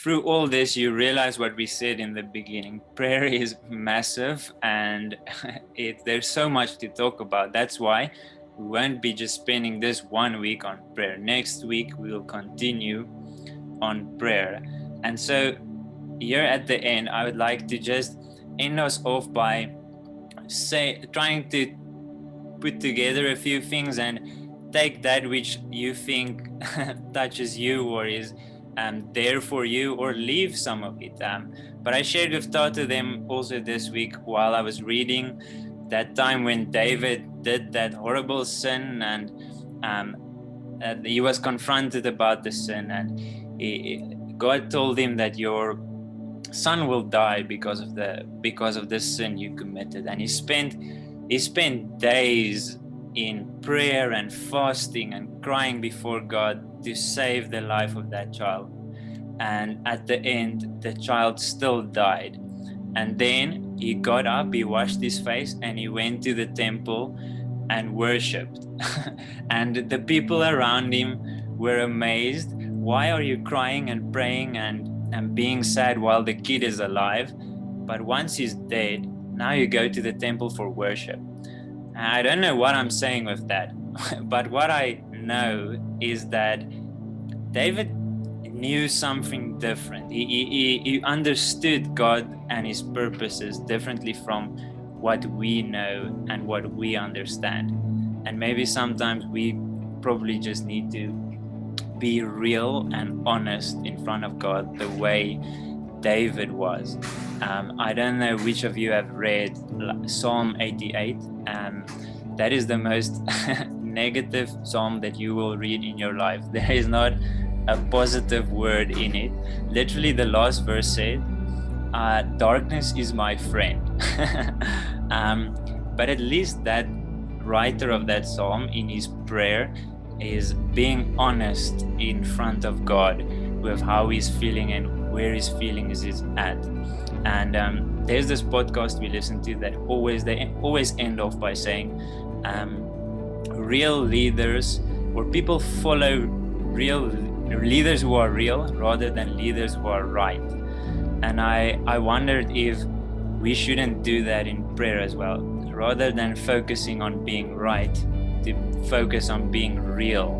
through all this, you realize what we said in the beginning. Prayer is massive, and there's so much to talk about. That's why we won't be just spending this 1 week on prayer. Next week, we'll continue on prayer. And so here at the end, I would like to just end us off by trying to put together a few things and take that which you think touches you or is there for you, or leave some of it. But I shared with Tata them also this week while I was reading that time when David did that horrible sin, and he was confronted about the sin, and God told him that your son will die because of this sin you committed. And he spent days in prayer and fasting and crying before God to save the life of that child. And at the end, the child still died. And then he got up, he washed his face, and he went to the temple and worshipped. And the people around him were amazed. Why are you crying and praying and being sad while the kid is alive? But once he's dead, now you go to the temple for worship. I don't know what I'm saying with that, but what I know is that David knew something different. He understood God and his purposes differently from what we know and what we understand. And maybe sometimes we probably just need to be real and honest in front of God the way David was. I don't know which of you have read Psalm 88. That is the most negative psalm that you will read in your life. There is not a positive word in it. Literally, the last verse said, darkness is my friend. But at least that writer of that psalm in his prayer is being honest in front of God with how he's feeling and where his feelings is at. And there's this podcast we listen to that they always end off by saying real leaders, or people follow real leaders who are real rather than leaders who are right. And I wondered if we shouldn't do that in prayer as well, rather than focusing on being right, to focus on being real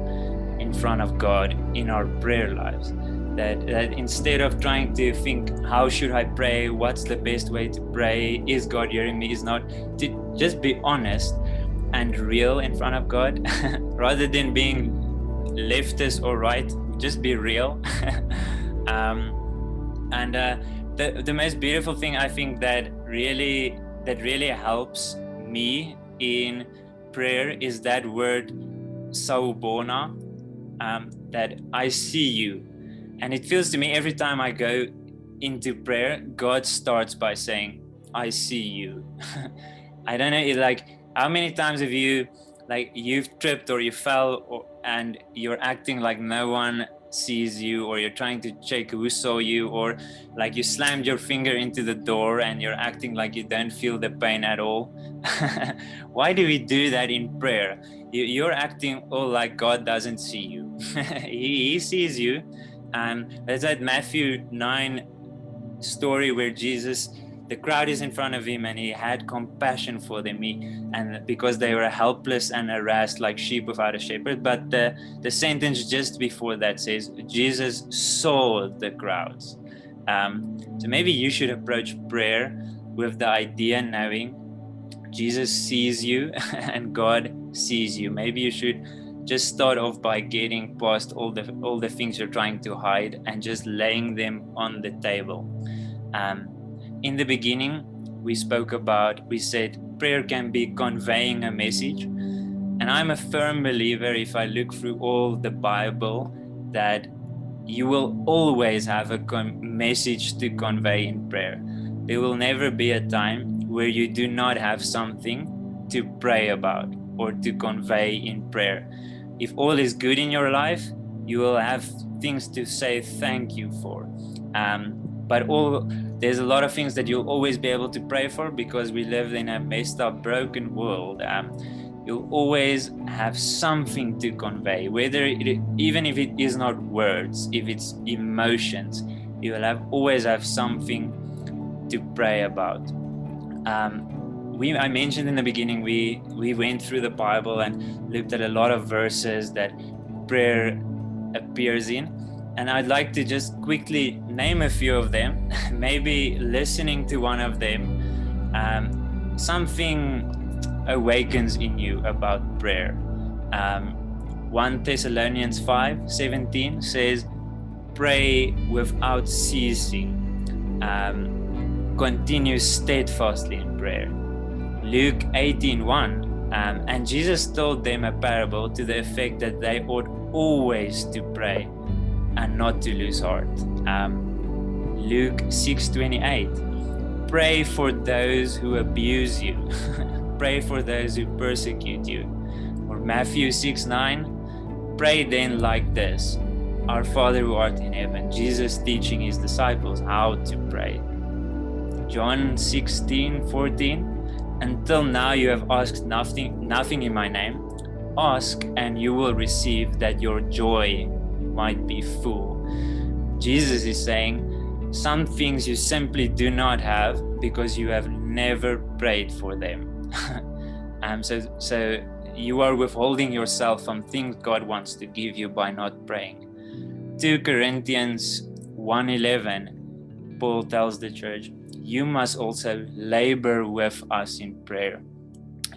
in front of God in our prayer lives. That instead of trying to think, how should I pray? What's the best way to pray? Is God hearing me? Is not? To just be honest and real in front of God, rather than being leftist or right. Just be real. The most beautiful thing I think that really helps me in prayer is that word sawubona, that I see you. And it feels to me every time I go into prayer, God starts by saying, I see you. I don't know, it's like, how many times have you've tripped or you fell and you're acting like no one sees you, or you're trying to check who saw you, or like you slammed your finger into the door and you're acting like you don't feel the pain at all. Why do we do that in prayer? You're acting like God doesn't see you. He sees you. There's that Matthew 9 story where Jesus, the crowd is in front of him and he had compassion for them, and because they were helpless and harassed like sheep without a shepherd. But the sentence just before that says Jesus saw the crowds. So maybe you should approach prayer with the idea knowing Jesus sees you and God sees you. Maybe you should just start off by getting past all the things you're trying to hide and just laying them on the table. In the beginning, we said prayer can be conveying a message. And I'm a firm believer, if I look through all the Bible, that you will always have a message to convey in prayer. There will never be a time where you do not have something to pray about or to convey in prayer. If all is good in your life, you will have things to say thank you for. But there's a lot of things that you'll always be able to pray for, because we live in a messed up, broken world. You'll always have something to convey, even if it is not words, if it's emotions, You will always have something to pray about. I mentioned in the beginning, we went through the Bible and looked at a lot of verses that prayer appears in. And I'd like to just quickly name a few of them. Maybe listening to one of them, something awakens in you about prayer. 1 Thessalonians 5:17 says, pray without ceasing. Continue steadfastly in prayer. Luke 18:1, and Jesus told them a parable to the effect that they ought always to pray and not to lose heart. Luke 6:28, pray for those who abuse you. Pray for those who persecute you. Or Matthew 6:9, pray then like this, our Father who art in heaven. Jesus teaching his disciples how to pray. John 16:14, until now you have asked nothing in my name. Ask and you will receive, that your joy might be full. Jesus is saying some things you simply do not have because you have never prayed for them. So you are withholding yourself from things God wants to give you by not praying. 2 Corinthians 1:11, Paul tells the church, you must also labor with us in prayer.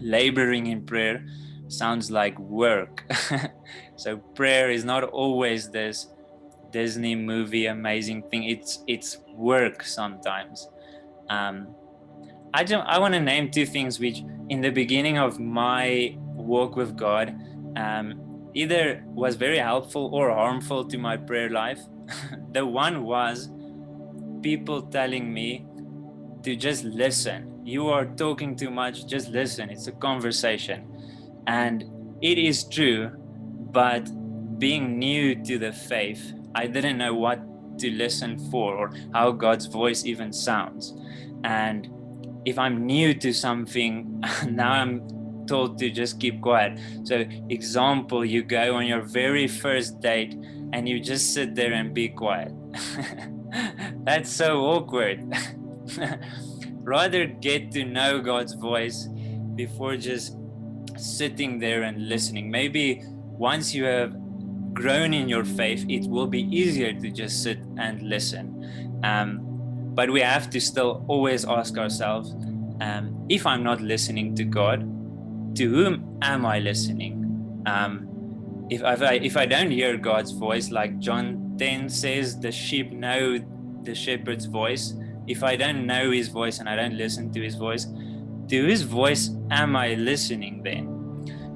Laboring in prayer sounds like work. So prayer is not always this Disney movie amazing thing. It's work sometimes. I want to name two things which in the beginning of my walk with God either was very helpful or harmful to my prayer life. The one was people telling me to just listen. You are talking too much, just listen. It's a conversation. And it is true, but being new to the faith, I didn't know what to listen for or how God's voice even sounds. And if I'm new to something, now I'm told to just keep quiet. So example, you go on your very first date and you just sit there and be quiet. That's so awkward. Rather get to know God's voice before just sitting there and listening. Maybe once you have grown in your faith, it will be easier to just sit and listen. But we have to still always ask ourselves, if I'm not listening to God, to whom am I listening? If I don't hear God's voice, like John 10 says, the sheep know the shepherd's voice. If I don't know his voice and I don't listen to his voice, to whose voice am I listening then?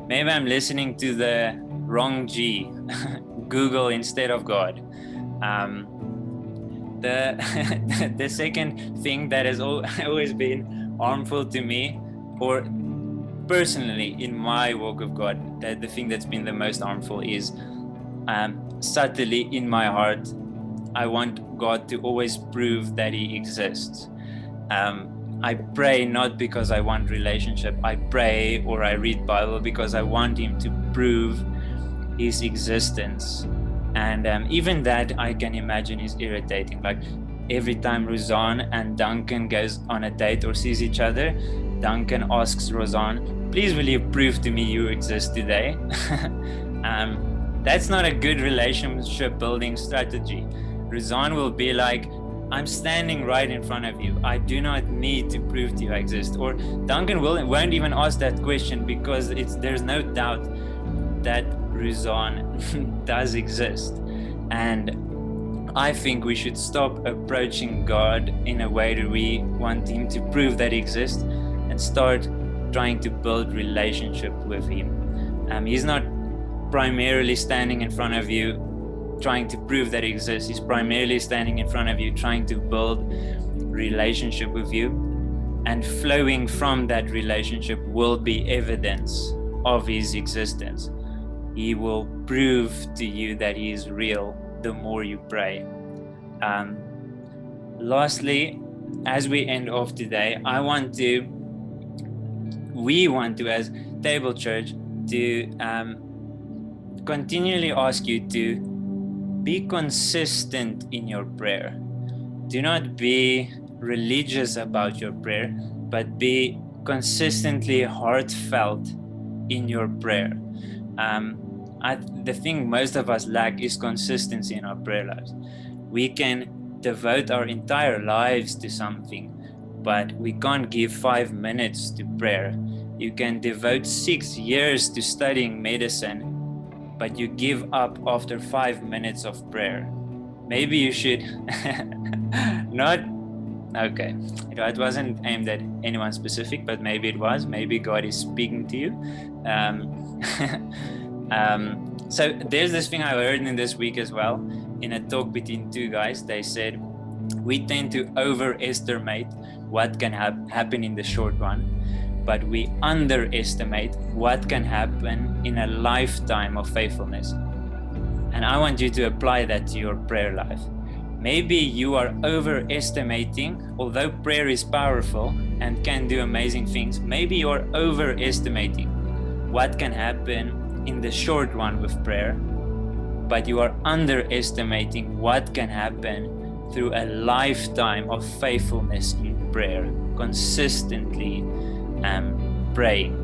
Maybe I'm listening to the wrong G, Google instead of God. The second thing that has always been harmful to me, or personally in my walk of God, that the thing that's been the most harmful is subtly in my heart, I want God to always prove that he exists. I pray not because I want relationship. I pray or I read Bible because I want him to prove his existence. And even that I can imagine is irritating. Like every time Roseanne and Duncan goes on a date or sees each other, Duncan asks Roseanne, please will you prove to me you exist today? That's not a good relationship building strategy. Roseanne will be like, I'm standing right in front of you. I do not need to prove to you I exist. Or Duncan won't even ask that question because there's no doubt that Roseanne does exist. And I think we should stop approaching God in a way that we want him to prove that he exists and start trying to build relationship with him. He's not primarily standing in front of you trying to prove that he exists. He's primarily standing in front of you trying to build relationship with you, and flowing from that relationship will be evidence of his existence. He will prove to you that he is real the more you pray. Lastly, as we end off today, we want to as Table Church to continually ask you to be consistent in your prayer. do not be religious about your prayer, but be consistently heartfelt in your prayer. The thing most of us lack is consistency in our prayer lives. We can devote our entire lives to something, but we can't give 5 minutes to prayer. You can devote 6 years to studying medicine, but you give up after 5 minutes of prayer. Maybe you should not. Okay, it wasn't aimed at anyone specific, but maybe it was. Maybe God is speaking to you. So there's this thing I heard in this week as well, in a talk between two guys. They said we tend to overestimate what can happen in the short run, but we underestimate what can happen in a lifetime of faithfulness. And I want you to apply that to your prayer life. Maybe you are overestimating, although prayer is powerful and can do amazing things, maybe you are overestimating what can happen in the short run with prayer, but you are underestimating what can happen through a lifetime of faithfulness in prayer, consistently praying.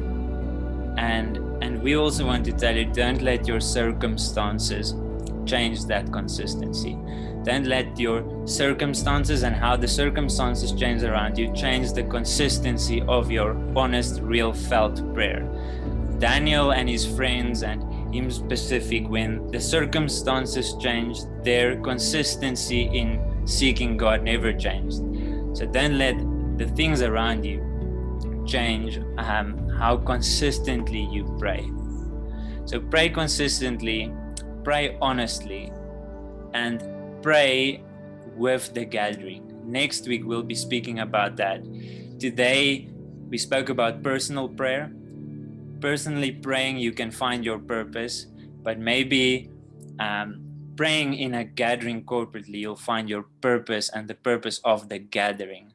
And we also want to tell you, don't let your circumstances change that consistency. Don't let your circumstances and how the circumstances change around you change the consistency of your honest, real, felt prayer. Daniel and his friends, and him specific, when the circumstances changed, their consistency in seeking God never changed. So don't let the things around you change how consistently you pray. So pray consistently, pray honestly, and pray with the gathering. Next week we'll be speaking about that. Today we spoke about personal prayer. Personally praying, you can find your purpose, but maybe praying in a gathering corporately, you'll find your purpose and the purpose of the gathering.